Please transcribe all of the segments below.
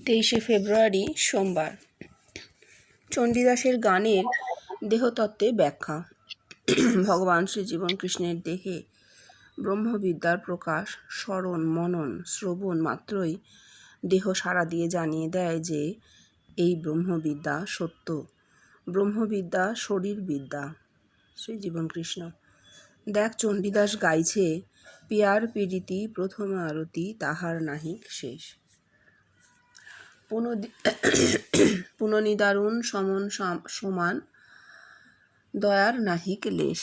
23শে ফেব্রুয়ারি সোমবার। চণ্ডীদাসের গানের দেহতত্ত্বে ব্যাখ্যা। ভগবান শ্রীজীবন কৃষ্ণের দেহে ব্রহ্মবিদ্যার প্রকাশ স্মরণ মনন শ্রবণ মাত্রই দেহ সাড়া দিয়ে জানিয়ে দেয় যে এই ব্রহ্মবিদ্যা সত্য। ব্রহ্মবিদ্যা শরীরবিদ্যা। শ্রীজীবন কৃষ্ণ। দেখ চণ্ডীদাস গাইছে, পিয়ার পীড়িতি প্রথম আরতি তাহার নাহিক শেষ। পুননিদারুণ সমন সমান দয়ার নাহিক লেশ।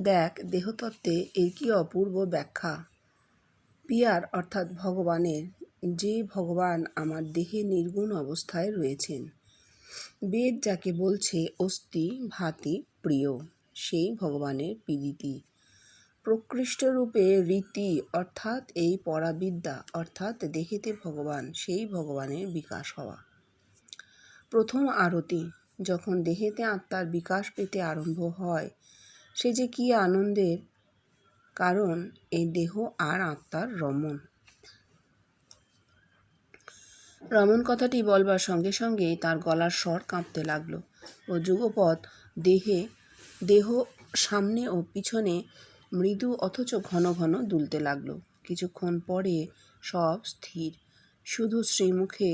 দেখ দেহতত্ত্বে এর কি অপূর্ব ব্যাখ্যা। পিয়ার অর্থাৎ ভগবানের, যে ভগবান আমার দেহে নির্গুণ অবস্থায় রয়েছেন। বেদ যাকে বলছে অস্তি ভাতি প্রিয়, সেই ভগবানের পীড়িতি। প্রকৃষ্ট রূপে রীতি অর্থাৎ এই পরাবিদ্যা অর্থাৎ দেহেতে ভগবান, সেই ভগবানের বিকাশ হওয়া। প্রথম আরতি, যখন দেহেতে আত্মার বিকাশ পেতে আরম্ভ হয়, সে যে কি আনন্দের, কারণ এই দেহ আর আত্মার রমণ। রমণ কথাটি বলবার সঙ্গে সঙ্গেই তার গলার স্বর কাঁপতে লাগল ও যুগপৎ দেহ সামনে ও পিছনে মৃদু অথচ ঘন ঘন দুলতে লাগলো। কিছুক্ষণ পরে সব স্থির, শুধু শ্রীমুখে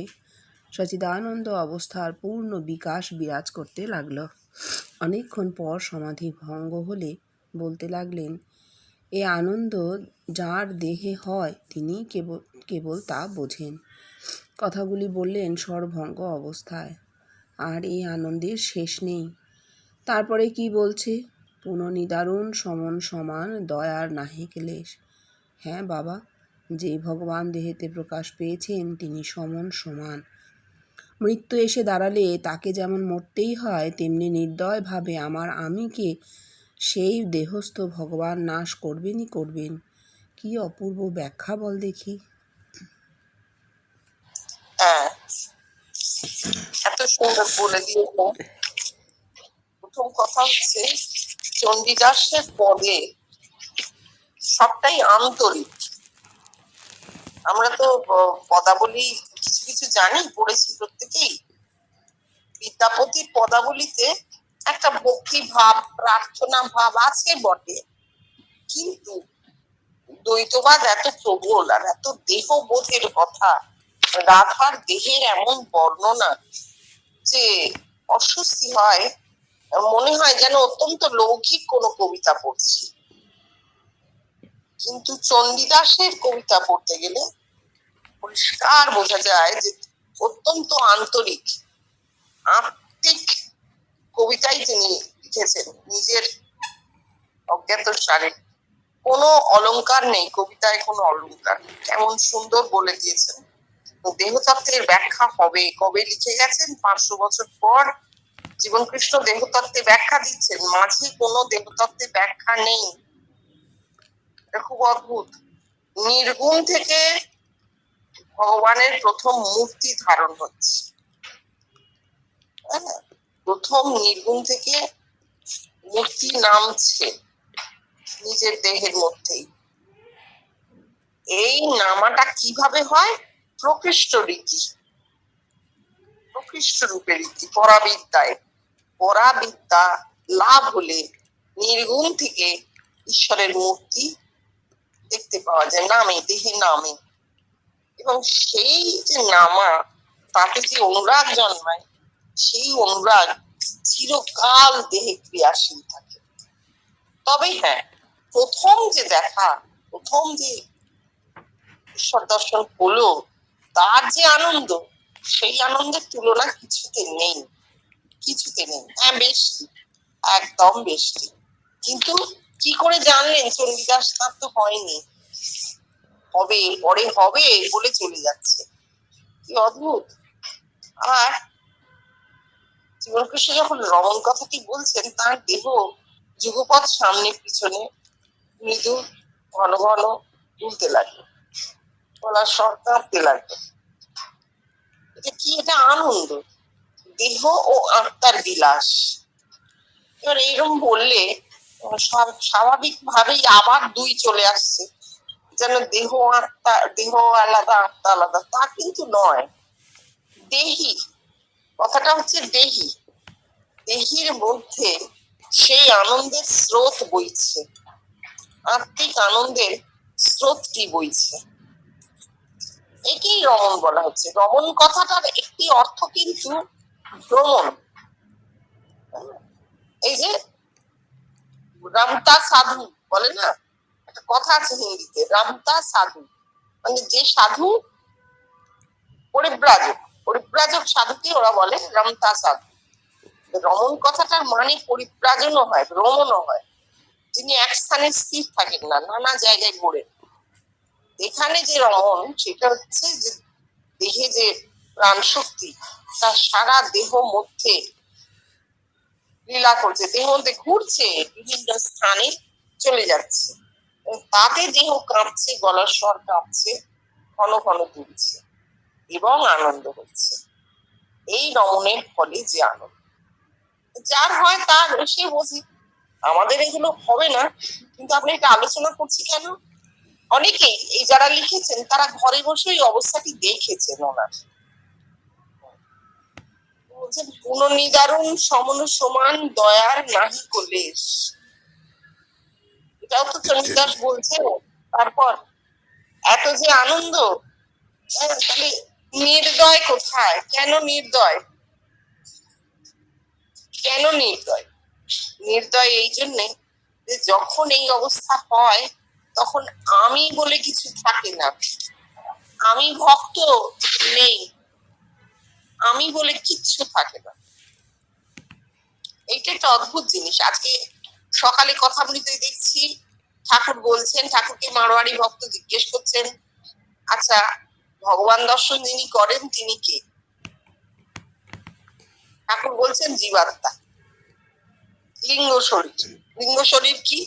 সচিদানন্দ অবস্থার পূর্ণ বিকাশ বিরাজ করতে লাগল। অনেকক্ষণ পর সমাধি ভঙ্গ হলে বলতে লাগলেন, এ আনন্দ যার দেহে হয় তিনি কেবল তা বোঝেন। কথাগুলি বললেন স্বরভঙ্গ অবস্থায়, আর এই আনন্দের শেষ নেই। তারপরে কি বলছে? পুননিদারুণ সমন সমান দয়ার নাহিক লেশ। হ্যাঁ বাবা, যে ভগবান দেহেতে প্রকাশ পেয়েছেন তিনি সমন সমান। মৃত্যু এসে দাঁড়ালে তাকে যেমন মরতেই হয়, তেমনি নির্দয়ভাবে আমার আমিকে সেই দেহস্থ ভগবান নাশ করবেনই করবেন। কি অপূর্ব ব্যাখ্যা বল দেখি। এত সুন্দর বলে দিয়েছে। প্রথম কথা হচ্ছে চণ্ডীদাসের পদে সবটাই আন্তরিক। আমরা তো পদাবলী কিছু কিছু জানি, পড়েছি প্রত্যেকেই। বিদ্যাপতির পদাবলীতে একটা ভক্তি ভাব, প্রার্থনা ভাব আছে বটে, কিন্তু দ্বৈতবাদ এত প্রবল আর এত দেহবোধের কথা, রাধার দেহের এমন বর্ণনা যে অস্বস্তি হয়, মনে হয় যেন অত্যন্ত লৌকিক কোনো কবিতা পড়ছি। কিন্তু চণ্ডীদাসের কবিতা পড়তে গেলে পরিষ্কার বোঝা যায় যে অত্যন্ত আন্তরিক আত্মিক কবিতাই তিনি লিখেছেন। নিজের অজ্ঞাত সারে কোনো অলংকার নেই, কবিতায় কোনো অলংকার নেই। কেমন সুন্দর বলে দিয়েছেন। দেহতত্ত্বের ব্যাখ্যা হবে কবে লিখে গেছেন, 500 বছর পর জীবনকৃষ্ণ দেহতত্ত্বে ব্যাখ্যা দিচ্ছেন। মাঝে কোনো দেহতত্ত্বে ব্যাখ্যা নেই। এটা খুব অদ্ভুত। নির্গুণ থেকে ভগবানের প্রথম মূর্তি ধারণ হচ্ছে। প্রথম নির্গুণ থেকে মূর্তি নামছে নিজের দেহের মধ্যেই। এই নামাটা কিভাবে হয়? প্রকৃষ্ট রীতি, প্রকৃষ্ট রূপে রীতি, পরাবিদ্যায়। পরাবিদ্যা লাভ হলে নির্গুণ থেকে ঈশ্বরের মূর্তি দেখতে পাওয়া যায়, নামে, দেহে নামে। এবং সেই যে নামা, তাতে যে অনুরাগ জন্মায়, সেই অনুরাগ চিরকাল দেহে ক্রিয়াশীল থাকে। তবে হ্যাঁ, প্রথম যে দেখা, প্রথম যে ঈশ্বর দর্শন হলো, তার যে আনন্দ, সেই আনন্দের তুলনা কিছুতে নেই, কিছুতে নেই। হ্যাঁ বেশি, একদম বেশি। কিন্তু কি করে জানলেন চণ্ডীদাস? তার তো হয়নি, হবে, পরে হবে বলে চলে যাচ্ছে। কি অদ্ভুত। আর জীবনকৃষ্ণ যখন রমণ কথাটি বলছেন, তার দেহ যুগপৎ সামনে পিছনে মৃদু ঘন ঘন দুলতে লাগলো, গলার স্বর কাঁপতে লাগলো। এটা কি? এটা আনন্দ, দেহ ও আত্মার বিলাস। এবার এইরকম বললে স্বাভাবিক ভাবেই আবার দুই চলে আসছে। যেন দেহ আত্মা, দেহ আলাদা আত্মা আলাদা, তা কিন্তু নয়। দেহি, কথাটা হচ্ছে দেহি, দেহির মধ্যে সেই আনন্দের স্রোত বইছে, আত্মিক আনন্দের স্রোতটি বইছে, একেই রমণ বলা হচ্ছে। রমণ কথাটার একটি অর্থ কিন্তু ভ্রমণ। এই যে রামতা সাধু বলে না, একটা কথা আছে হিন্দিতে, রামতা সাধু, মানে যে সাধু পরিব্রাজক, পরিব্রাজক সাধুকে ওরা বলে রামতা সাধু। রমণ কথাটার মানে পরিব্রাজনও হয়, ভ্রমণও হয়, যিনি এক স্থানে স্থির থাকেন না, নানা জায়গায় ঘোরেন। এখানে যে রমণ, সেটা হচ্ছে যে দেহে যে প্রাণ শক্তি, তার সারা দেহ মধ্যে লীলা করছে, দেহ মধ্যে ঘুরছে, বিভিন্ন স্থানে চলে যাচ্ছে, তাতে দেহ কাঁপছে, গলার স্বর কাঁপছে, ঘন ঘন তুলছে এবং আনন্দ হচ্ছে। এই রমণের ফলে যে আনন্দ যার হয় তার সে বোঝে, আমাদের এগুলো হবে না। কিন্তু আমরা এটা আলোচনা করছি কেন? অনেকেই এই যারা লিখেছেন তারা ঘরে বসে এই অবস্থাটি দেখেছেন। ওনার পুনর্নিদারুণ সমন সমান দয়ার নাহি কলেশ, এটাও তো চন্ডিদাস বলছে। তারপর এত যে আনন্দ, তাহলে নির্দয় কোথায়? কেন নির্দয়? কেন নির্দয়? নির্দয় এই জন্যে যে যখন এই অবস্থা হয় তখন আমি বলে কিছু থাকে না, আমি ভক্ত নেই, আমি বলে কিচ্ছু থাকে না। এইটা একটা অদ্ভুত জিনিস। আজকে সকালে কথা বলতে দেখছি ঠাকুর বলছেন, ঠাকুরকে মারোয়ারি ভক্ত জিজ্ঞেস করছেন, আচ্ছা ভগবান দর্শন যিনি করেন তিনি কে? ঠাকুর বলছেন জীবাত্মা, লিঙ্গ শরীর। লিঙ্গ শরীর কি?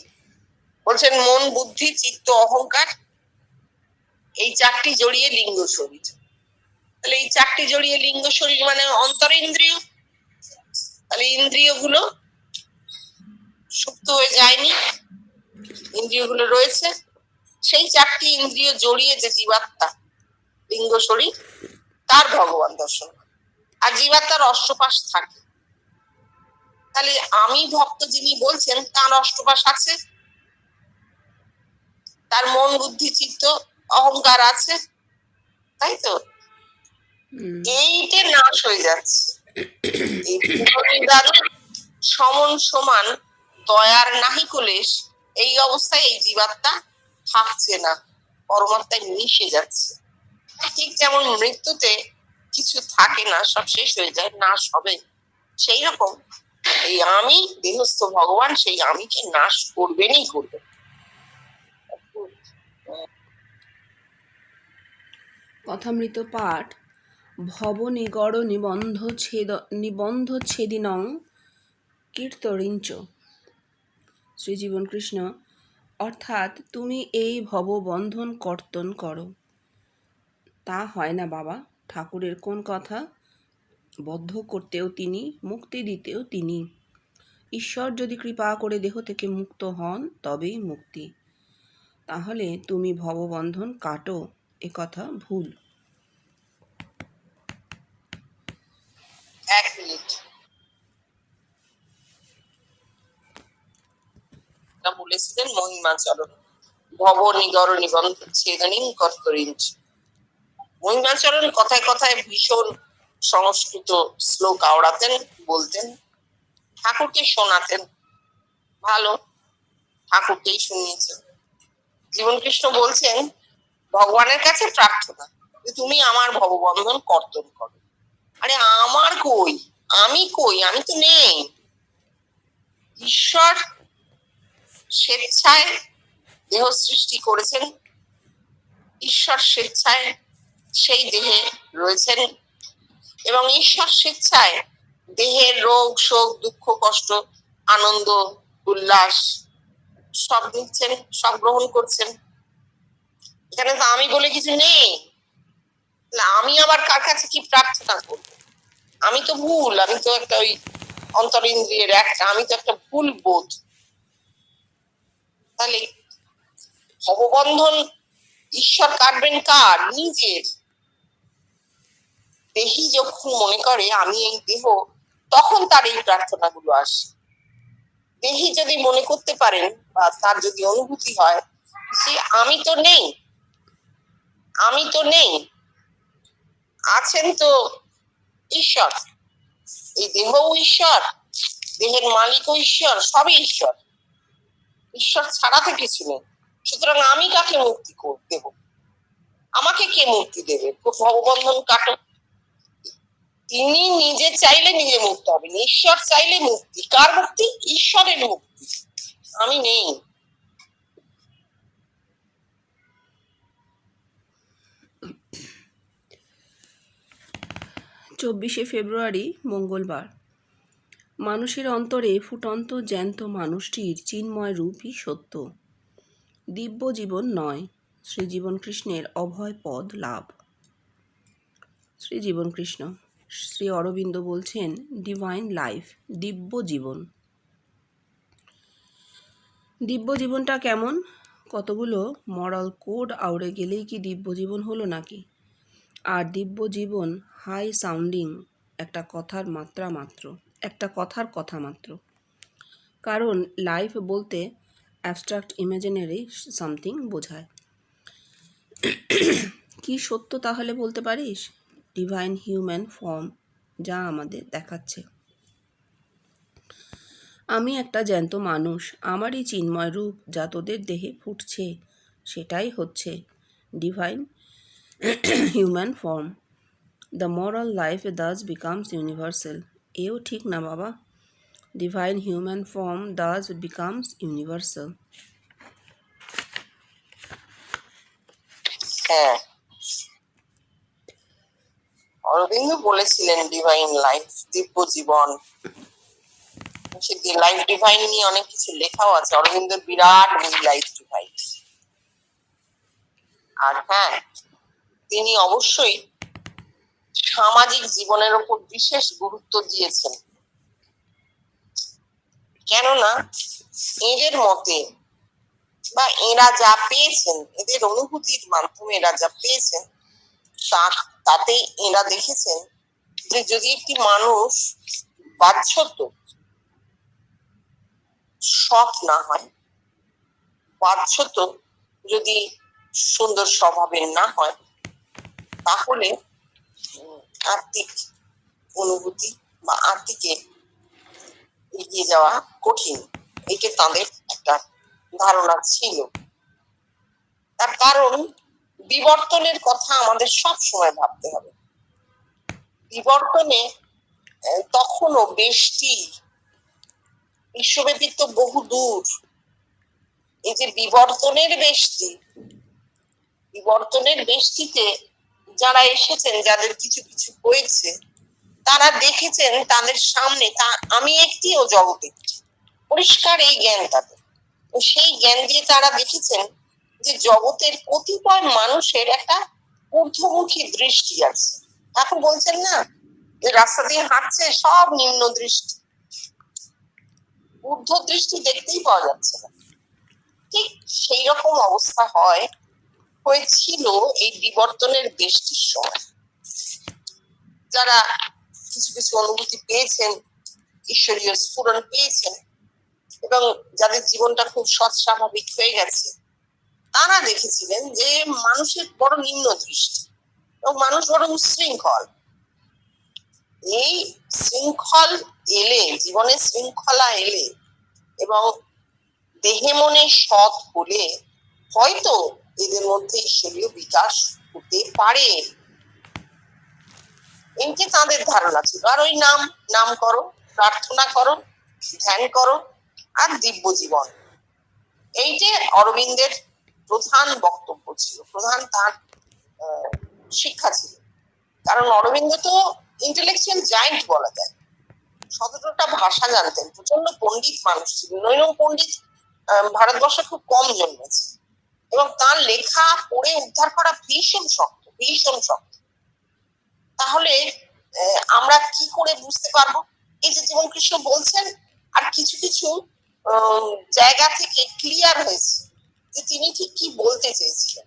বলছেন মন, বুদ্ধি, চিত্ত, অহংকার, এই চারটি জড়িয়ে লিঙ্গ শরীর। তাহলে এই চারটি জড়িয়ে লিঙ্গ শরীর মানে অন্তরেন্দ্রিয়। তাহলে ইন্দ্রিয় গুলো সুপ্ত হয়ে যায়নি, ইন্দ্রিয় গুলো রয়েছে। সেই চারটি ইন্দ্রিয় জড়িয়ে যে জীবাত্মা, লিঙ্গ শরীর, তার ভগবান দর্শন। আর জীবাত্মার অষ্টপাশ থাকে। তাহলে আমি ভক্ত যিনি বলছেন তার অষ্টপাশ আছে, তার মন, বুদ্ধি, চিত্ত, অহংকার আছে, তাই তো? এইটা নাশ হয়ে যাচ্ছে। এই সমন সমান দয়ার নাহি কলেশ, এই অবস্থায় এই জীবাত্মা থাকছে না, পরমাত্মায় মিশে যাচ্ছে। ঠিক যেমন মৃত্যুতে কিছু থাকে না, সব শেষ হয়ে যায়, নাশ হবে, সেই রকম এই আমি দেহস্থ ভগবান সেই আমিকে নাশ করবেনই করবেন। কথামৃত পাঠ ভব নিগড় নিবন্ধ ছেদিনং কীর্তরিঞ্চ। শ্রীজীবন কৃষ্ণ, অর্থাৎ তুমি এই ভববন্ধন কর্তন করো। তা হয় না বাবা, ঠাকুরের কোন কথা? বদ্ধ করতেও তিনি, মুক্তি দিতেও তিনি। ঈশ্বর যদি কৃপা করে দেহ থেকে মুক্ত হন তবেই মুক্তি। তাহলে তুমি ভববন্ধন কাটো, এ কথা ভুল। এক মিনিট, বলেছিলেন মহিমাচরণ ভব নিগর নিবন্ধ ছেদনিং কর্তরিঞ্চ। মহিমাচরণ কথায় কথায় ভীষণ সংস্কৃত শ্লোক আওড়াতেন, বলতেন, ঠাকুরকে শোনাতেন। ভালো, ঠাকুরকেই শুনিয়েছেন। জীবন কৃষ্ণ বলছেন ভগবানের কাছে প্রার্থনা যে তুমি আমার ভববন্ধন কর্তন করো। আরে আমার কই, আমি কই? আমি তো নেই। ঈশ্বর স্বেচ্ছায় দেহ সৃষ্টি করেছেন, ঈশ্বর স্বেচ্ছায় সেই দেহে রয়েছেন, এবং ঈশ্বর স্বেচ্ছায় দেহের রোগ, শোক, দুঃখ, কষ্ট, আনন্দ, উল্লাস সব নিচ্ছেন, সব গ্রহণ করছেন। এখানে তো আমি বলে কিছু নেই। আমি আবার কার কাছে কি প্রার্থনা করবো? আমি তো ভুল, আমি তো একটা ওই অন্তরিন্দ্রিয়ের একটা, আমি তো একটা ভুল বোধ। তাহলে ভববন্ধন ঈশ্বর কাটবেন কার? নিজের। দেহি যখন মনে করে আমি এই দেহ, তখন তার এই প্রার্থনাগুলো আসে। দেহি যদি মনে করতে পারেন বা তার যদি অনুভূতি হয় যে আমি তো নেই, আমি তো নেই, আছেন তো ঈশ্বর, এই দেহও ঈশ্বর, দেহের মালিকও ঈশ্বর, সবই ঈশ্বর, ঈশ্বর ছাড়া তো কিছু নেই। সুতরাং আমি কাকে মুক্তি দেব? আমাকে কে মুক্তি দেবে? ভববন্ধন কাটো। তিনি নিজে চাইলে নিজে মুক্ত হবেন, ঈশ্বর চাইলে মুক্তি। কার মুক্তি? ঈশ্বরের মুক্তি। আমি নেই। 24শে ফেব্রুয়ারি মঙ্গলবার। মানুষের অন্তরে ফুটন্ত জ্যান্ত মানুষটির চিন্ময় রূপই সত্য, দিব্য জীবন নয়, শ্রীজীবন কৃষ্ণের অভয় পদ লাভ। শ্রীজীবন কৃষ্ণ শ্রী অরবিন্দ বলছেন ডিভাইন লাইফ, দিব্য জীবন। দিব্য জীবনটা কেমন? কতগুলো মরাল কোড আউড়ে গেলেই কি দিব্য জীবন হলো নাকি? আর দিব্য জীবন হাই সাউন্ডিং একটা কথার কথা মাত্র। কারণ লাইফ বলতে অ্যাবস্ট্রাক্ট ইমাজিনারি সামথিং বোঝায়। কি সত্য তাহলে বলতে পারিস? ডিভাইন হিউম্যান ফর্ম যা আমাদের দেখাচ্ছে। আমি একটা জ্যান্ত মানুষ, আমারই চিন্ময় রূপ যা তোদের দেহে ফুটছে, সেটাই হচ্ছে divine human form. The moral life Das becomes universal. এও ঠিক না বাবা, divine human form Das becomes universal. হ্যাঁ, অরবিন্দ বলেছিলেন ডিভাইন লাইফ, দিব্য জীবন। লাইফ ডিভাইন নিয়ে অনেক কিছু লেখাও আছে, অরবিন্দের বিরাট বই লাইফ ডিভাইন। আর হ্যাঁ, তিনি অবশ্যই সামাজিক জীবনের উপর বিশেষ গুরুত্ব দিয়েছেন। কেননা এদের মতে বা এরা যা পেয়েছেন, এদের অনুভূতির মাধ্যমে এরা যা পেয়েছেন, তাতে এরা দেখেছেন যে যদি একটি মানুষ বাহ্যত সৎ না হয়, বাহ্যত যদি সুন্দর স্বভাবের না হয়, তাহলে আত্মিক অনুভূতি বা আত্মিকে এগিয়ে যাওয়া কঠিন। এটা তাদের একটা ধারণা ছিল। তার কারণ বিবর্তনের কথা আমাদের সব সময় ভাবতে হবে। বিবর্তনে তখনও বেষ্টি, বিশ্বব্যাপী তো বহু দূর। এই যে বিবর্তনের বেষ্টিতে যারা এসেছেন, যাদের কিছু কিছু হয়েছে, তারা দেখেছেন তাদের সামনে আমি একটি ও জগৎ একটি, পরিষ্কার এই জ্ঞান তাদের। সেই জ্ঞান দিয়ে তারা দেখেছেন যে জগতের কতিপয় মানুষের একটা ঊর্ধ্বমুখী দৃষ্টি আছে। এখন বলছেন না যে রাস্তা দিয়ে হাঁটছে সব নিম্ন দৃষ্টি, ঊর্ধ্ব দৃষ্টি দেখতেই পাওয়া যাচ্ছে না। ঠিক সেই রকম অবস্থা হয়েছিল এই বিবর্তনের বেষ্টির সময়। যারা কিছু কিছু অনুভূতি পেয়েছেন, ঈশ্বরীয় স্ফুরণ পেয়েছেন, এবং যাদের জীবনটা খুব সৎ স্বাভাবিক হয়ে গেছে, তারা দেখেছিলেন যে মানুষের বড় নিম্ন দৃষ্টি এবং মানুষ বড় উচ্ছৃঙ্খল। এই শৃঙ্খল এলে, জীবনে শৃঙ্খলা এলে এবং দেহে মনে সৎ হলে হয়তো এদের মধ্যে ঈশ্বরীয় বিকাশ হতে পারে, এমনি তাদের ধারণা ছিল। আর ওই নাম করো, প্রার্থনা করো, ধ্যান করো, আর দিব্য জীবন, এইটা অরবিন্দের প্রধান বক্তব্য ছিল, প্রধান তার শিক্ষা ছিল। কারণ অরবিন্দ তো ইন্টেলেকচুয়াল জায়েন্ট বলা যায়, 17টা ভাষা জানতেন, প্রচন্ড পণ্ডিত মানুষ ছিলেন। নৈনম পণ্ডিত ভারতবর্ষে খুব কম জন্মেছে, এবং তার লেখা পড়ে উদ্ধার করা ভীষণ শক্ত, ভীষণ শক্ত। তাহলে আমরা কি করে বুঝতে পারবো? এই যে জীবন কৃষ্ণ বলছেন, আর কিছু কিছু জায়গা থেকে ক্লিয়ার হয়েছে যে তিনি ঠিক কি বলতে চেয়েছিলেন।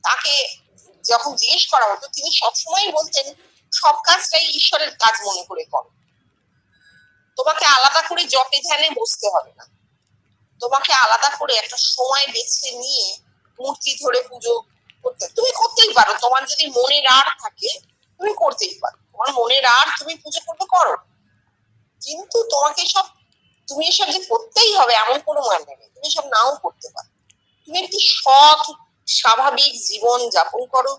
তাকে যখন জিজ্ঞেস করা হতো তিনি সবসময় বলতেন সব কাজটাই ঈশ্বরের কাজ মনে করে করো, তোমাকে আলাদা করে জপে ধ্যানে বসতে হবে না, তোমাকে আলাদা করে একটা সময় বেছে নিয়ে মূর্তি ধরে পুজো করতে তুমি করতেই পারো, তোমার যদি মনের আড় থাকে তুমি করতেই পারো, তোমার মনের আড় তুমি পুজো করতে করো, কিন্তু তোমাকে সব তুমি এসব যে করতেই হবে এমন কোনো মানে নেই, তুমি সব নাও করতে পারো। তুমি একটি সৎ স্বাভাবিক জীবন যাপন করো,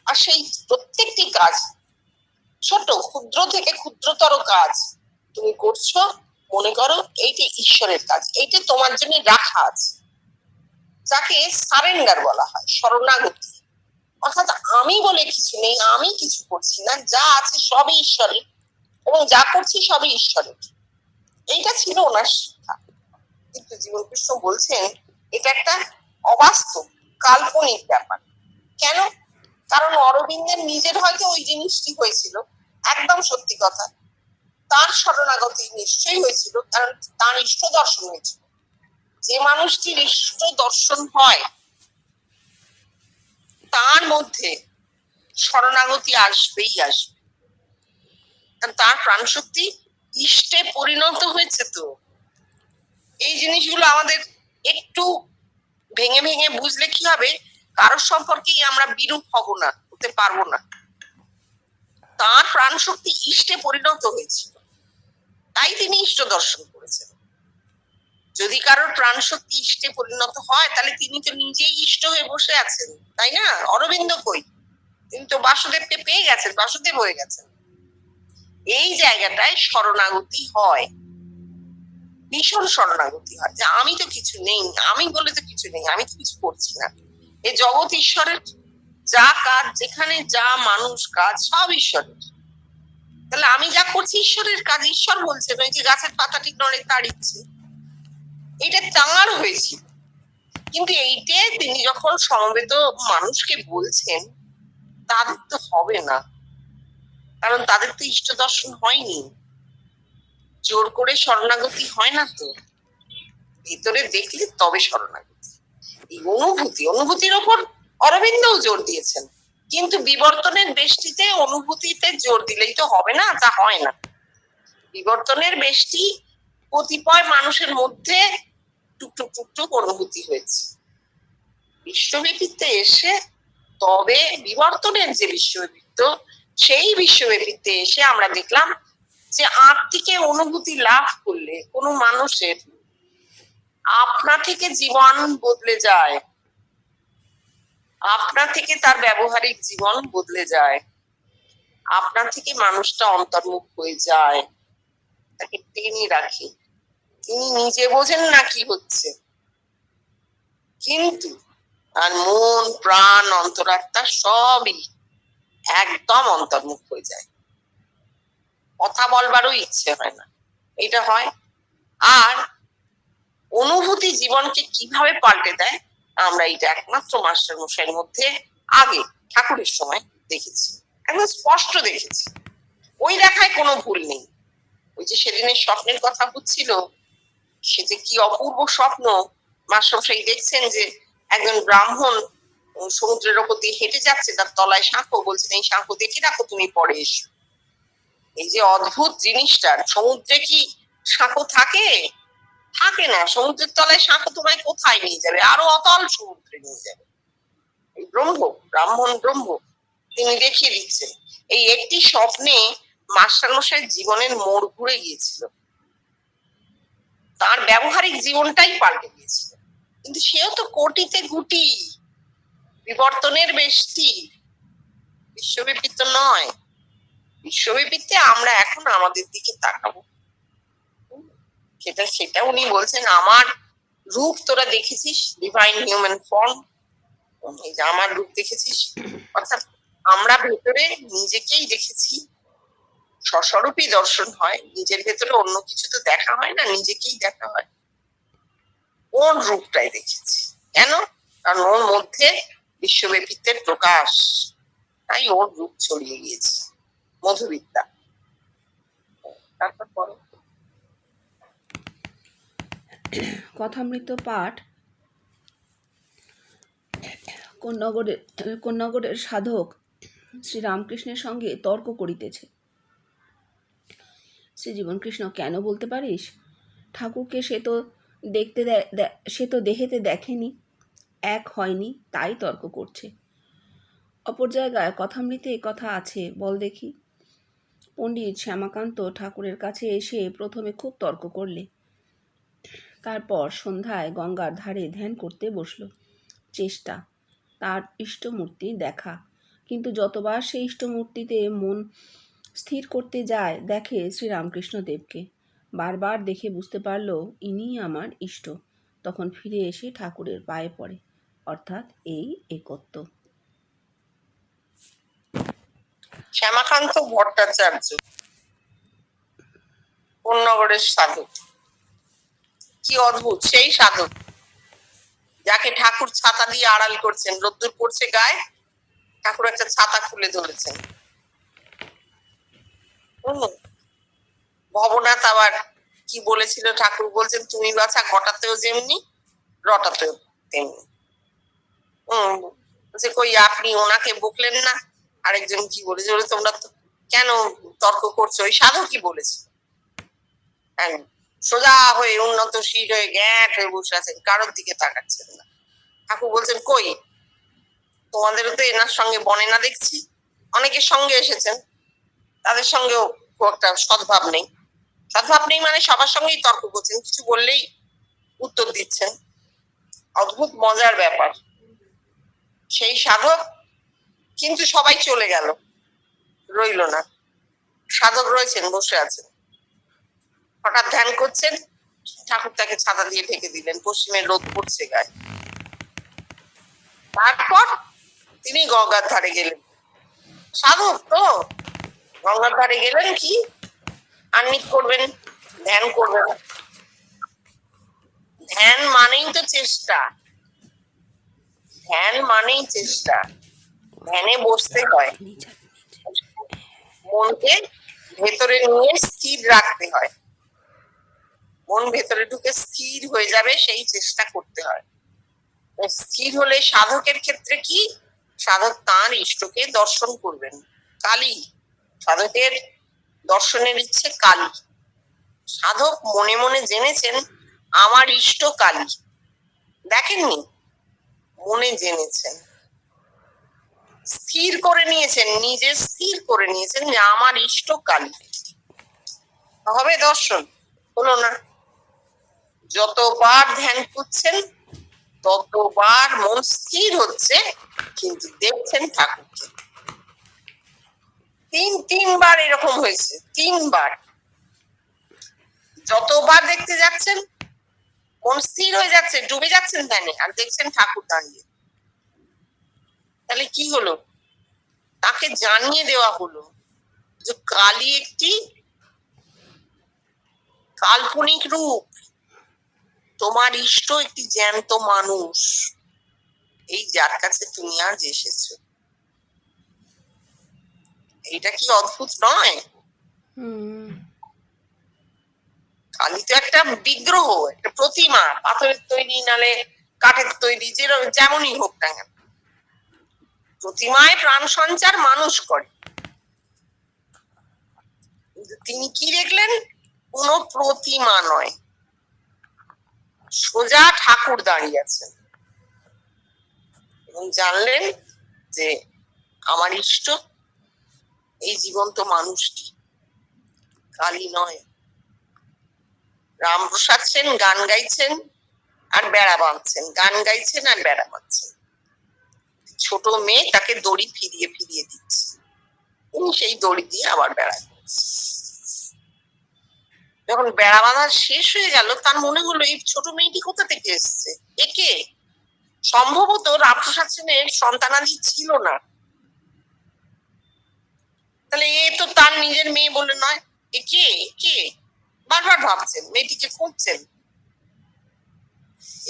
আর সেই প্রত্যেকটি কাজ ছোট ক্ষুদ্র থেকে ক্ষুদ্রতর কাজ তুমি করছো, মনে করো এইটা ঈশ্বরের কাজ, এইটা তোমার জন্য রাখা আছে, যাকে সারেন্ডার বলা হয়, শরণাগতি। অর্থাৎ আমি বলে কিছু নেই, আমি কিছু করছি না, যা আছে সবই ঈশ্বরের এবং যা করছি সবই ঈশ্বরের। এইটা ছিল ওনার শিক্ষা। কিন্তু জীবনকৃষ্ণ বলছেন এটা একটা অবাস্তব কাল্পনিক ব্যাপার। কেন? কারণ অরবিন্দের নিজের হয়তো ওই জিনিসটি হয়েছিল, একদম সত্যি কথা, তার শরণাগতি নিশ্চয়ই হয়েছিল, কারণ তার ইষ্ট দর্শন হয়েছিল। যে মানুষটির ইষ্ট দর্শন হয় তার মধ্যে শরণাগতি আসবেই আসবে, তার প্রাণশক্তি ইষ্টে পরিণত হয়েছে। তো এই জিনিসগুলো আমাদের একটু ভেঙে ভেঙে বুঝলে কি হবে, কারোর সম্পর্কেই আমরা বিরূপ হব না, হতে পারবো না। তার প্রাণ শক্তি ইষ্টে পরিণত হয়েছিল, তাই তিনি ইষ্ট দর্শন করেছেন। যদি কারোর প্রাণ শক্তি ইষ্টে পরিণত হয় তাহলে তিনি তো নিজেই ইষ্ট হয়ে বসে আছেন, তাই না? অরবিন্দ কই, তিনি তো বাসুদেবকে পেয়ে গেছেন, বাসুদেব হয়ে গেছেন। এই জায়গাটায় শরণাগতি হয়, ভীষণ শরণাগতি হয়, যে আমি তো কিছু নেই, আমি বলে তো কিছু নেই, আমি তো কিছু করছি না, এই জগৎ ঈশ্বরের, যা কাজ যেখানে যা মানুষ কাজ সব ঈশ্বরের, তাহলে আমি যা করছি ঈশ্বরের কাজ। ঈশ্বর বলছেন ওই যে গাছের পাতাটি নড়ে তার ইচ্ছে, এটা তাঁর হয়েছিল। কিন্তু এইটে তিনি যখন সমবেত মানুষকে বলছেন তাদের তো হবে না, কারণ তাদের তো ইষ্ট দর্শন হয়নি, জোর করে শরণাগতি হয় না, তো ভিতরে দেখলে তবে শরণাগতি। এই অনুভূতির ওপর অরবিন্দও জোর দিয়েছেন, কিন্তু বিবর্তনের বেষ্টিতে অনুভূতিতে জোর দিলেই তো হবে না, তা হয় না। বিবর্তনের বেষ্টি কতিপয় মানুষের মধ্যে টুকটুক টুকটুক অনুভূতি হয়েছে, বিশ্বব্যাপীতে এসে তবে বিবর্তনের যে বিশ্বব্যাপিত্ব, সেই বিশ্বব্যাপীতে এসে আমরা দেখলাম যে আত্মিকে অনুভূতি লাভ করলে কোনো মানুষের আপনা থেকে জীবন বদলে যায়, আপনা থেকে তার ব্যবহারিক জীবন বদলে যায়, আপনা থেকে মানুষটা অন্তর্মুখ হয়ে যায়, তাকে টেনে রাখে। তিনি নিজে বোঝেন না কি হচ্ছে, কিন্তু তার মন প্রাণ অন্তরাত্মা সবই একদম অন্তর্মুখ হয়ে যায়, কথা বলবারও ইচ্ছে হয় না, এটা হয়। আর অনুভূতি জীবনকে কিভাবে পাল্টে দেয় আমরা এটা একমাত্র মাস্টার মশাইয়ের মধ্যে আগে ঠাকুরের সময় দেখেছি, একদম স্পষ্ট দেখেছি। ওই দেখায় কোনো ভুল নেই। ওই যে সেদিনের স্বপ্নের কথা হচ্ছিল, সে যে কি অপূর্ব স্বপ্ন। মাস্টার মশাই দেখছেন যে একজন ব্রাহ্মণ সমুদ্রের ওপর দিয়ে হেঁটে যাচ্ছে, তার তলায় শাঁখো, বলছেন এই শাঁখো দেখে রাখো, তুমি পরে এসো। এই যে অদ্ভুত জিনিসটার, সমুদ্রে কি শাঁখো থাকে? থাকে না। সমুদ্রের তলায় শাঁখো তোমায় কোথায় নিয়ে যাবে? আরো অতল সমুদ্রে নিয়ে যাবে। এই ব্রাহ্মণ ব্রহ্ম তিনি দেখিয়ে দিচ্ছেন। এই একটি স্বপ্নে মাস্টার মশাই জীবনের মোড় ঘুরে গিয়েছিল, তার ব্যবহারিক জীবনটাই পাল্টে গিয়েছিল। কিন্তু সেও তো কোটিতে গুটি, বিবর্তনের বেষ্টি, বিশ্বব্যাপী তো নয়। বিশ্বব্যাপীতে আমরা এখন আমাদের দিকে তাকাবো, সেটা উনি বলছেন আমার রূপ তোরা দেখেছিস, ডিভাইন হিউম্যান ফর্ম, এই যে আমার রূপ দেখেছিস, অর্থাৎ আমরা ভেতরে নিজেকেই দেখেছি। স্বস্বরূপই দর্শন হয়, নিজের ভেতরে অন্য কিছু তো দেখা হয় না, নিজেকেই দেখা হয়। ওর রূপটাই দেখেছি। কেন? কারণ ওর মধ্যে বিশ্বব্যাপিত্বের প্রকাশ, তাই ওর রূপ ছড়িয়ে গিয়েছে। মধুবিদ্যা। তারপর পরে কথামৃত পাঠ কোন্নগরের সাধক শ্রীরামকৃষ্ণের সঙ্গে তর্ক করিতেছে। শ্রীজীবনকৃষ্ণ, কেন বলতে পারিস? ঠাকুরকে সে তো দেহেতে দেখেনি, এক হয়নি, তাই তর্ক করছে। অপর জায়গায় কথামৃতে কথা আছে, বল দেখি। পণ্ডিত শ্যামাকান্ত ঠাকুরের কাছে এসে প্রথমে খুব তর্ক করলে, তারপর সন্ধ্যায় গঙ্গার ধারে ধ্যান করতে বসল। চেষ্টা তার ইষ্টমূর্তি দেখা, কিন্তু যতবার সে ইষ্টমূর্তিতে মন স্থির করতে যায় দেখে শ্রীরামকৃষ্ণদেবকে। বারবার দেখে বুঝতে পারল ইনিই আমার ইষ্ট। তখন ফিরে এসে ঠাকুরের পায়ে পড়ে, অর্থাৎ এই একত্ব। শ্যামাকান্ত ভট্টাচার্য, কোন্নগরের সাধক। কি অদ্ভুত সেই সাধক যাকে ঠাকুর ছাতা দিয়ে আড়াল করছেন। রোদ্দুর পড়ছে গায়ে, ঠাকুর একটা ছাতা খুলে ধরেছেন। ভবনাথ আবার কি বলেছিল, ঠাকুর বলছেন তুমি বাছা ঘটাতেও যেমনি রটাতেও তেমনি। কই আপনি ওনাকে বকলেন না? আরেকজন কি বলেছে, তোমরা কেন তর্ক করছো? ওই সাধু কি বলেছে? সোজা হয়ে উন্নতশীল হয়ে গ্যাট হয়ে বসে আছেন, কারোর দিকে তাকাচ্ছেন না। ঠাকুর বলছেন কই তোমাদেরও তো এনার সঙ্গে বনে না দেখছি। অনেকের সঙ্গে এসেছেন, তাদের সঙ্গেও খুব একটা সদ্ভাব নেই। সদ্ভাব নেই মানে সবার সঙ্গেই তর্ক করছেন, কিছু বললেই উত্তর দিচ্ছেন। অদ্ভুত মজার ব্যাপার। সেই সাধক কিন্তু সবাই চলে গেল, রইল না। সাধক রয়েছেন, বসে আছেন, হঠাৎ ধ্যান করছেন। ঠাকুর তাকে ছাতা দিয়ে ঢেকে দিলেন, পশ্চিমের রোদ পড়ছে গায়ে। তারপর তিনি গঙ্গার ধারে গেলেন। সাধক তো গঙ্গার ধারে গেলেন, কি আন্নিক করবেন, ধ্যান করবেন। ধ্যান মানেই তো চেষ্টা, ধ্যান মানেই চেষ্টা। ধ্যানে বসতে হয়, মনকে ভেতরে নিয়ে স্থির রাখতে হয়। মন ভেতরে ঢুকে স্থির হয়ে যাবে, সেই চেষ্টা করতে হয়। স্থির হলে সাধকের ক্ষেত্রে কি, সাধক তাঁর ইষ্টকে দর্শন করবেন। কালী, সাধকের দর্শনের ইচ্ছে কালী। সাধক মনে মনে জেনেছেন আমার ইষ্ট কালী, দেখেননি, মনে জেনেছেন, স্থির করে নিয়েছেন, নিজে স্থির করে নিয়েছেন যে আমার ইষ্ট কালী। হবে দর্শন? হলো না। যতবার ধ্যান করছেন ততবার মন স্থির হচ্ছে, কিন্তু দেখছেন ঠাকুরকে। তিনবার এরকম হয়েছে, তিনবার। যতবার দেখতে যাচ্ছেন মন স্থির হয়ে যাচ্ছে, ডুবে যাচ্ছেন ধ্যানে, আর দেখছেন ঠাকুর দাঁড়িয়ে। তাহলে কি হলো? তাকে জানিয়ে দেওয়া হলো যে কালী একটি কাল্পনিক রূপ, তোমার ইষ্ট একটি জ্যান্ত মানুষ, এই যার কাছে তুমি আজ এসেছো। এটা কি অদ্ভুত নয়? কালী তো একটা বিগ্রহ, একটা প্রতিমা, পাথরের তৈরি নালে কাঠের তৈরি, যেমনই হোক না কেন, প্রতিমায় প্রাণ সঞ্চার মানুষ করে। তিনি কি দেখলেন? কোন প্রতিমা নয়, সোজা ঠাকুর দাঁড়িয়ে আছেন, এবং জানলেন যে আমার ইষ্ট এই জীবন্ত মানুষটি, কালী নয়। রামপ্রসাদ সেন গান গাইছেন আর বেড়া বাঁধছেন, গান গাইছেন আর বেড়া বাঁধছেন। ছোট মেয়ে তাকে দড়ি ফিরিয়ে ফিরিয়ে দিচ্ছে, তিনি সেই দড়ি দিয়ে আবার বেড়া। যখন বেড়া বাঁধা শেষ হয়ে গেল, তার মনে হলো এই ছোট মেয়েটি কোথা থেকে এসছে, একে। সম্ভবত রামপ্রসাদ সেনের সন্তানাদি ছিল না, তাহলে এ তো তার নিজের মেয়ে বলে নয়, এ কে, কে বারবার ভাবছেন, মেয়েটিকে খুঁজছেন।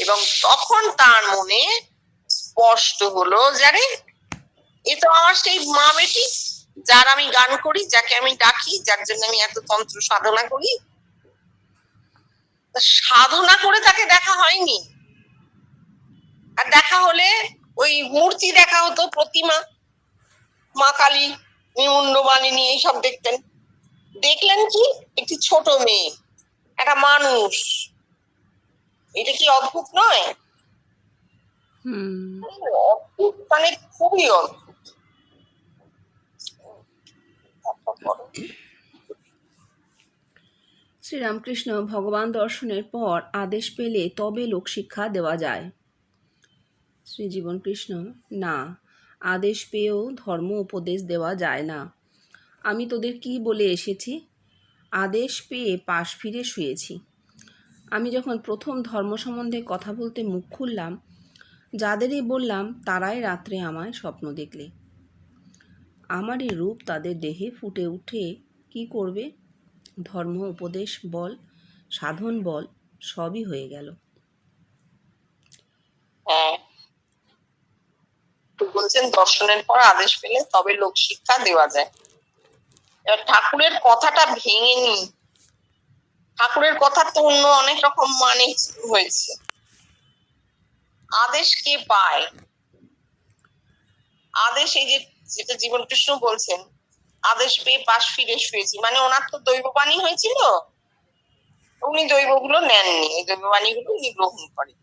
এবং তখন তার মনে স্পষ্ট হলো, জানে এ তো আমার সেই মা বেটি, যার আমি গান করি, যাকে আমি ডাকি, যার জন্য আমি এত তন্ত্র সাধনা করি। সাধনা করে তাকে দেখা হয়নি, আর দেখা হলে ওই মূর্তি দেখা হতো, প্রতিমা, মা কালী, মুন্ডমালিনী, এইসব দেখতেন। দেখলেন কি একটি ছোট মেয়ে, একটা মানুষ। এটা কি অদ্ভুত নয়? হুম। অদ্ভুত মানে খুবই অদ্ভুত। শ্রীরামকৃষ্ণ ভগবান দর্শনের পর আদেশ পেলে তবে লোকশিক্ষা দেওয়া যায়। শ্রীজীবন কৃষ্ণ: না, আদেশ পেয়েও ধর্ম উপদেশ দেওয়া যায় না। আমি তোদের কি বলে এসেছি? আদেশ পেয়ে পাশ ফিরে শুয়েছি। আমি যখন প্রথম ধর্ম সম্বন্ধে কথা বলতে মুখ খুললাম, যাদেরই বললাম তারাই রাত্রে আমায় স্বপ্ন দেখলে। আমারই রূপ তাদের দেহে ফুটে উঠে কি করবে? ধর্ম উপদেশ বল, সাধন বল, সবই হয়ে গেল। হ্যাঁ, তো বলছেন দর্শনের পর আদেশ পেলে তবে লোক শিক্ষা দেওয়া যায়। এবার ঠাকুরের কথাটা ভেঙে নি। ঠাকুরের কথা তো অন্য অনেক রকম মানে হয়েছে। আদেশ কে পায়? আদেশ, এই যে যেটা জীবন কৃষ্ণ বলছেন, আদেশ পেয়ে পাশ ফিরে শুয়েছি, মানে ওনার তো দৈববাণী হয়েছিল, উনি দৈবগুলো নেননি, এই দৈববাণীগুলো উনি গ্রহণ করেন।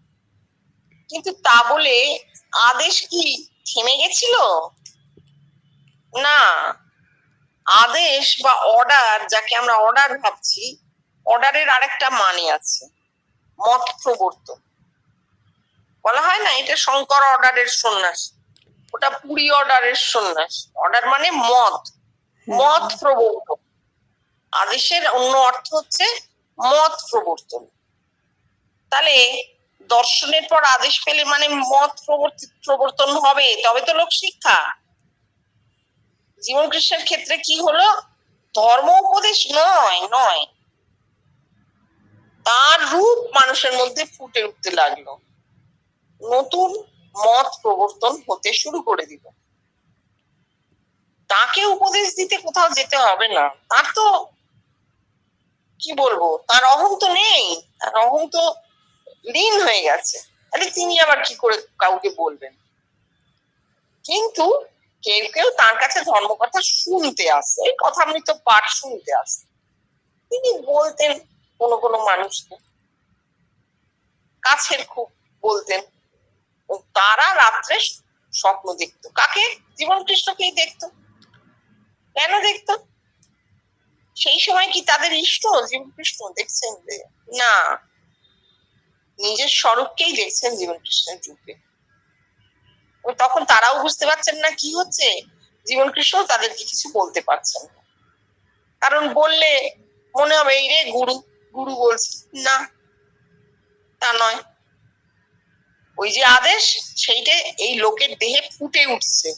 কিন্তু তা বলে আদেশ কি থেমে গেছিল? না, আদেশ বা অর্ডার, যাকে আমরা অর্ডার ভাবছি, অর্ডারের আরেকটা মানে আছে, মত প্রবর্তন। বলা হয় না এটা শঙ্কর অর্ডারের সন্ন্যাস, ওটা পুরী অর্ডারের সন্ন্যাস। অর্ডার মানে মত, মত প্রবর্তন। আদেশের অন্য অর্থ হচ্ছে মত প্রবর্তন। তাহলে দর্শনের পর আদেশ পেলে মানে মত প্রবর্তন হবে, তবে তো লোক শিক্ষা। জীবন কৃষ্ণের ক্ষেত্রে কি হলো? ধর্ম উপদেশ নয়, তার রূপ মানুষের মধ্যে ফুটে উঠতে লাগলো, নতুন মত প্রবর্তন হতে শুরু করে দিল। তাকে উপদেশ দিতে কোথাও যেতে হবে না, তার তো কি বলবো, তার অহং তো নেই, তার অহং তো লীন হয়ে গেছে। তাহলে তিনি আবার কি করে কাউকে বলবেন? কিন্তু কেউ কেউ তার কাছে ধর্মকথা শুনতে আসে, এই কথামৃত পাঠ শুনতে আসে, তিনি বলতেন কোন কোন মানুষকে, কাছের খুব বলতেন। তারা রাত্রে স্বপ্ন দেখতো। কাকে? জীবন কৃষ্ণকেই দেখতো। কেন দেখতো? সেই সময় কি তাদের ইষ্ট জীবন কৃষ্ণ দেখছেন? না, নিজের স্বরূপকেই দেখছেন জীবন কৃষ্ণের রূপে। তখন তারাও বুঝতে পারছেন না কি হচ্ছে, জীবন কৃষ্ণ তাদেরকে কিছু বলতে পারছেন না। কারণ বললে মনে হবে এই রে গুরু গুরু বলছে, না তা নয়। ওই যে আদেশ, সেইটা এই লোকের দেহে ফুটে উঠছে।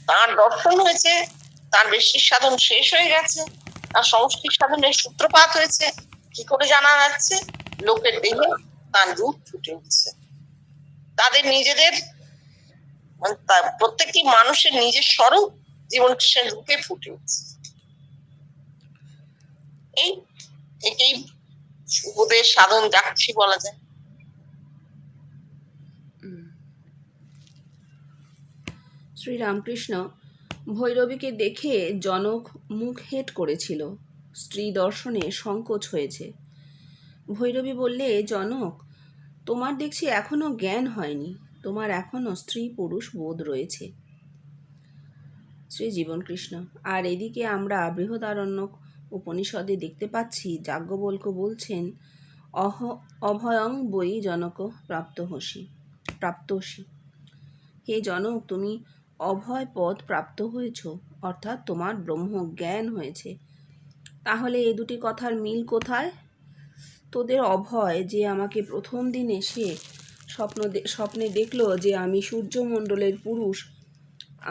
তার দর্শন হয়েছে, তার বেশির সাধন শেষ হয়ে গেছে, তার সমষ্টির সাধনের সূত্রপাত হয়েছে। কি করে জানা যাচ্ছে? লোকের দেহে তার রূপ ফুটে উঠছে। তাদের নিজেদের, প্রত্যেকটি মানুষের নিজের স্বরূপ জীবন কৃষ্ণের রূপে ফুটে উঠছে। একেই উপদেশ সাধন যাচ্ছি বলা যায়। শ্রীরামকৃষ্ণ ভৈরবীকে দেখে জনক মুখ হেঁট করেছিল। স্ত্রী দর্শনে সংকোচ হয়েছে। ভৈরবী বললে, জনক, তোমার দেখছি এখনো জ্ঞান হয়নি, তোমার এখনো স্ত্রী পুরুষ বোধ রয়েছে। শ্রী জীবনকৃষ্ণ: আর এদিকে আমরা বৃহদারণ্যক উপনিষদে দেখতে পাচ্ছি যাজ্ঞবল্ক্য বলছেন, অভয়ং বৈ জনক প্রাপ্তসি। হে জনক, তুমি অভয় পদ প্রাপ্ত হয়েছ, অর্থাৎ তোমার ব্রহ্মজ্ঞান হয়েছে। তাহলে এ দুটি কথার মিল কোথায়? তোদের অভয় যে আমাকে প্রথম দিন এসে স্বপ্নে দেখলো যে আমি সূর্যমণ্ডলের পুরুষ,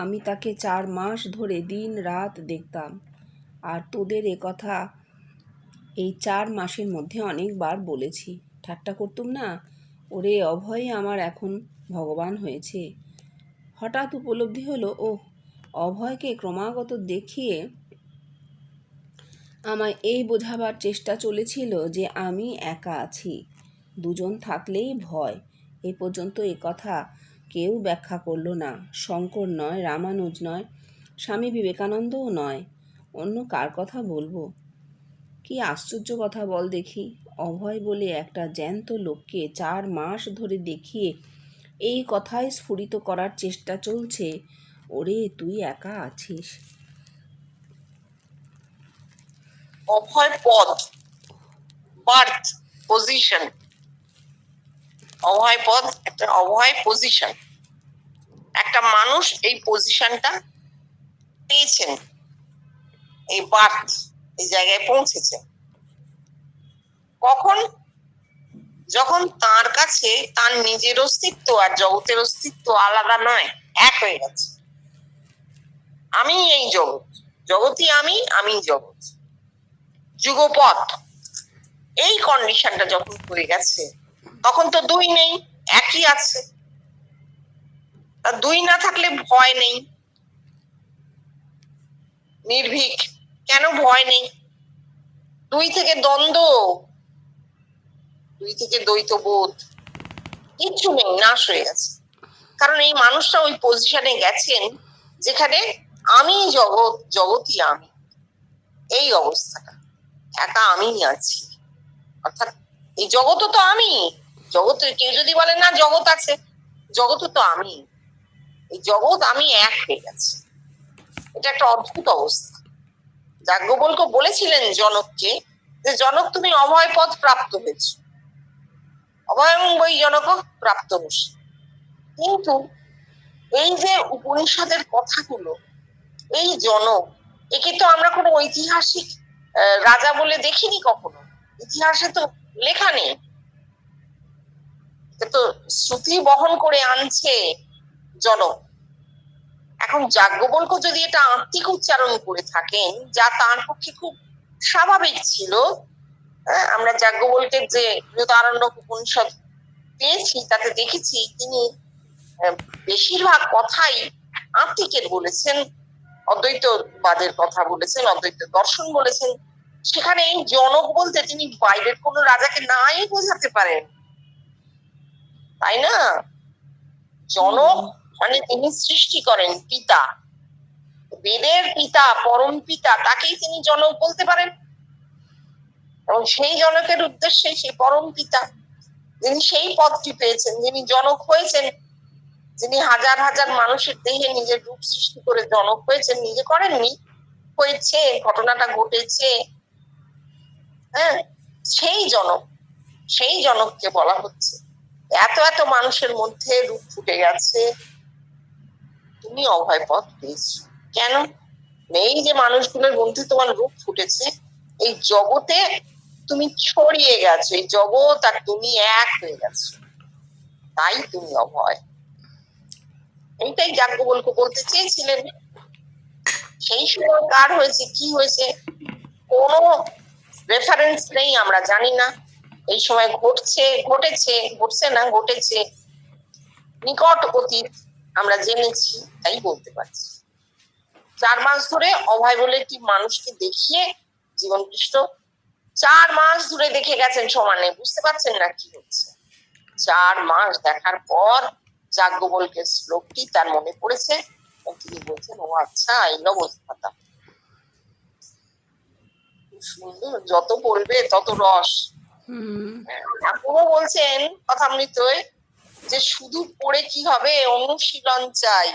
আমি তাকে 4 মাস ধরে দিন রাত দেখতাম। আর তোদের এ কথা এই 4 মাসের মধ্যে অনেকবার বলেছি, ঠাট্টা করতুম না। ওরে, অভয় আমার এখন ভগবান হয়েছে। হঠাৎ উপলব্ধি হলো, ও অভয়কে ক্রমাগত দেখিয়ে আমায় এই বোঝাবার চেষ্টা চলেছিল যে আমি একা আছি, দুজন থাকলেই ভয়, এ পর্যন্ত এ কথা কেউ ব্যাখ্যা করল না। শঙ্কর নয়, রামানুজ নয়, স্বামী বিবেকানন্দও নয়। অন্য কার কথা বলবো? কি আশ্চর্য কথা বল দেখি। অভয় বলে একটা জ্যান্ত লোককে 4 মাস ধরে দেখিয়ে এই কথাই স্ফুরিত করার চেষ্টা চলছে, ওরে তুই একা আছিস। অভয় পদ, বার্থ পজিশন, অভয় পদ একটা অভয় পজিশন। একটা মানুষ এই পজিশনটা পেয়েছেন, এই বার্থ, এই জায়গায় পৌঁছেছে কখন? যখন তার কাছে তার নিজের অস্তিত্ব আর জগতের অস্তিত্ব আলাদা নয়, এক হয়ে গেছে। আমি এই জগৎ, জগৎই আমি, আমি জগৎ, যুগপৎ। এই কন্ডিশনটা যখন হয়ে গেছে তখন তো দুই নেই, একই আছে। দুই না থাকলে ভয় নেই, নির্ভীক। কেন ভয় নেই? দুই থেকে দ্বন্দ্ব, দুই থেকে দ্বৈত বোধ কিচ্ছু নেই, নাশ হয়ে গেছে। কারণ এই মানুষটা ওই পজিশনে গেছেন যেখানে আমি জগৎ, জগৎই আমি, এই অবস্থাটা, একা আমিই আছি। অর্থাৎ এই জগৎও তো আমি, জগৎ। কেউ যদি বলে না জগৎ আছে, জগৎও তো আমি, এই জগৎ আমি এক হয়ে গেছে। এটা একটা অদ্ভুত অবস্থা। যাজ্ঞবল্ক্য বলেছিলেন জনককে যে জনক তুমি অভয় পদ প্রাপ্ত হয়েছ, অভয়ং বৈ জনক প্রাপ্ত হয়েছে। কিন্তু এই যে উপনিষদের কথাগুলো, এই জনক, একে তো আমরা কোনো ঐতিহাসিক রাজা বলে দেখিনি কখনো, ইতিহাসে তো লেখা নেই। তো শ্রুতি বহন করে আনছে জনক। এখন যাজ্ঞবল্ক্য যদি এটা আত্মিক উচ্চারণ করে থাকেন, যা তার পক্ষে খুব স্বাভাবিক ছিল, আমরা যাজ্ঞবল্ক্যের যে বৃহদারণ্যক উপনিষদ পেয়েছি তাতে দেখেছি তিনি বেশিরভাগ কথাই আত্মিকের বলেছেন, অদ্বৈতবাদের কথা বলেছেন, অদ্বৈত দর্শন বলেছেন। সেখানে এই জনক বলতে তিনি বাইরের কোন রাজাকে নাই বোঝাতে পারেন, তাই না? জনক মানে তিনি সৃষ্টি করেন, পিতা, বেদের পিতা, পরম পিতা, তাকেই তিনি জনক বলতে পারেন। এবং সেই জনকের উদ্দেশ্যে সেই পরম পিতা যিনি সেই পদটি পেয়েছেন, যিনি জনক হয়েছেন, যিনি হাজার হাজার মানুষের দেহে নিজের রূপ সৃষ্টি করে জনক হয়েছেন, নিজে করেননি, হয়েছে, ঘটনাটা ঘটেছে, হ্যাঁ, সেই জনক, সেই জনককে বলা হচ্ছে এত এত মানুষের মধ্যে রূপ ফুটে গেছে, তুমি অভয় পদ পেয়েছো। কেন? এই যে মানুষগুলোর মধ্যে তোমার রূপ ফুটেছে, এই জগতে তুমি ছড়িয়ে গেছো, এই জগৎ আর তুমি এক হয়ে গেছো, তাই তুমি অভয়। এইটাই যাজ্ঞবল্ক্য বলতে চেয়েছিলেন। সেই সময় কার হয়েছে, কি হয়েছে, কোনো রেফারেন্স নেই, আমরা জানি না। এই সময় ঘটেছে, ঘটছে না, ঘটেছে, নিকট অতীত আমরা জেনেছি, তাই বলতে পারছি। 4 মাস ধরে অভয় বলে একটি মানুষকে দেখিয়ে জীবন কৃষ্ণ 4 মাস ধরে দেখে গেছেন সমানে, বুঝতে পারছেন না কি হচ্ছে। 4 মাস দেখার পর যাজ্ঞবল্ক্যের শ্লোকটি তার মনে পড়েছে, তিনি বলছেন ও আচ্ছা, এই অবস্থাটা সুন্দর, যত পড়বে তত রস। ঠাকুরও বলছেন কথামৃতয় যে শুধু পড়ে কি হবে, অনুশীলন চাই।